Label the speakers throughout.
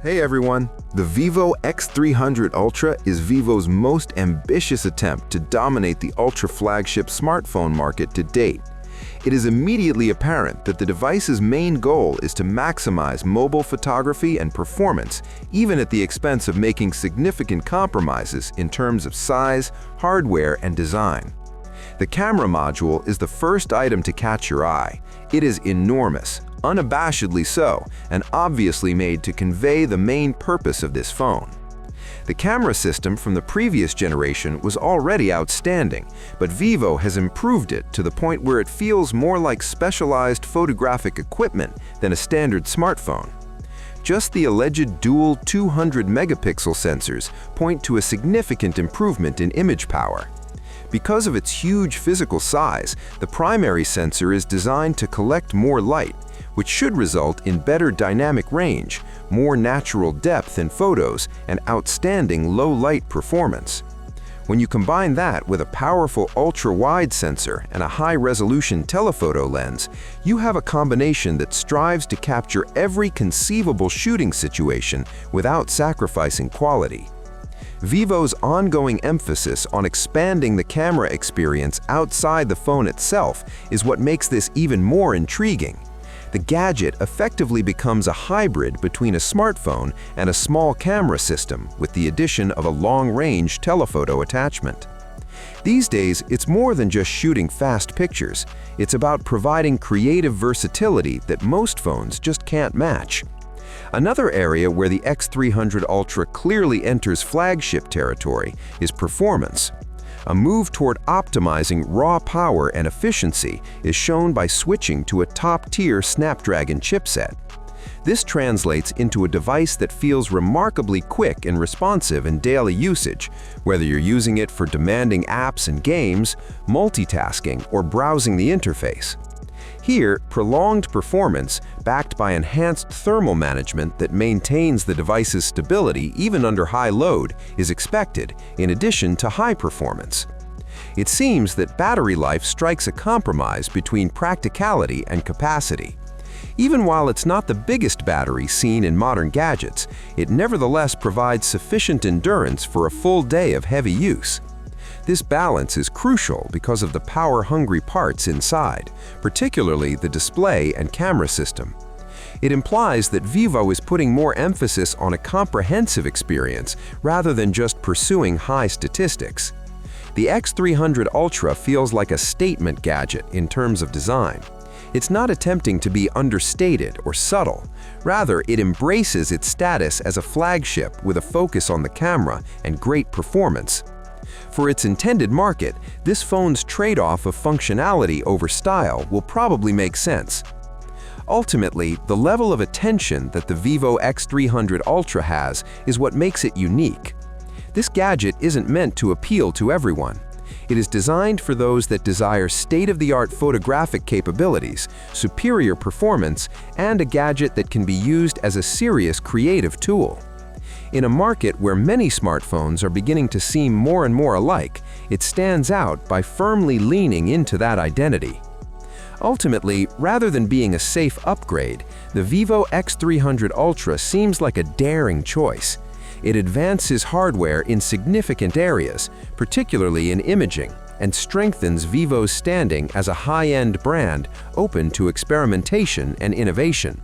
Speaker 1: Hey everyone! The Vivo X300 Ultra is Vivo's most ambitious attempt to dominate the ultra-flagship smartphone market to date. It is immediately apparent that the device's main goal is to maximize mobile photography and performance, even at the expense of making significant compromises in terms of size, hardware, and design. The camera module is the first item to catch your eye. It is enormous, unabashedly so, and obviously made to convey the main purpose of this phone. The camera system from the previous generation was already outstanding, but Vivo has improved it to the point where it feels more like specialized photographic equipment than a standard smartphone. Just the alleged dual 200-megapixel sensors point to a significant improvement in image power. Because of its huge physical size, the primary sensor is designed to collect more light, which should result in better dynamic range, more natural depth in photos, and outstanding low-light performance. When you combine that with a powerful ultra-wide sensor and a high-resolution telephoto lens, you have a combination that strives to capture every conceivable shooting situation without sacrificing quality. Vivo's ongoing emphasis on expanding the camera experience outside the phone itself is what makes this even more intriguing. The gadget effectively becomes a hybrid between a smartphone and a small camera system with the addition of a long-range telephoto attachment. These days, it's more than just shooting fast pictures. It's about providing creative versatility that most phones just can't match. Another area where the X300 Ultra clearly enters flagship territory is performance. A move toward optimizing raw power and efficiency is shown by switching to a top-tier Snapdragon chipset. This translates into a device that feels remarkably quick and responsive in daily usage, whether you're using it for demanding apps and games, multitasking, or browsing the interface. Here, prolonged performance, backed by enhanced thermal management that maintains the device's stability even under high load, is expected, in addition to high performance. It seems that battery life strikes a compromise between practicality and capacity. Even while it's not the biggest battery seen in modern gadgets, it nevertheless provides sufficient endurance for a full day of heavy use. This balance is crucial because of the power-hungry parts inside, particularly the display and camera system. It implies that Vivo is putting more emphasis on a comprehensive experience rather than just pursuing high statistics. The X300 Ultra feels like a statement gadget in terms of design. It's not attempting to be understated or subtle. Rather, it embraces its status as a flagship with a focus on the camera and great performance. For its intended market, this phone's trade-off of functionality over style will probably make sense. Ultimately, the level of attention that the Vivo X300 Ultra has is what makes it unique. This gadget isn't meant to appeal to everyone. It is designed for those that desire state-of-the-art photographic capabilities, superior performance, and a gadget that can be used as a serious creative tool. In a market where many smartphones are beginning to seem more and more alike, it stands out by firmly leaning into that identity. Ultimately, rather than being a safe upgrade, the Vivo X300 Ultra seems like a daring choice. It advances hardware in significant areas, particularly in imaging, and strengthens Vivo's standing as a high-end brand open to experimentation and innovation.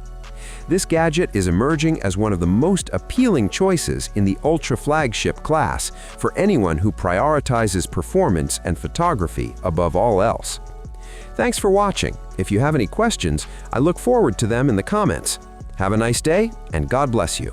Speaker 1: This gadget is emerging as one of the most appealing choices in the ultra-flagship class for anyone who prioritizes performance and photography above all else. Thanks for watching. If you have any questions, I look forward to them in the comments. Have a nice day, and God bless you.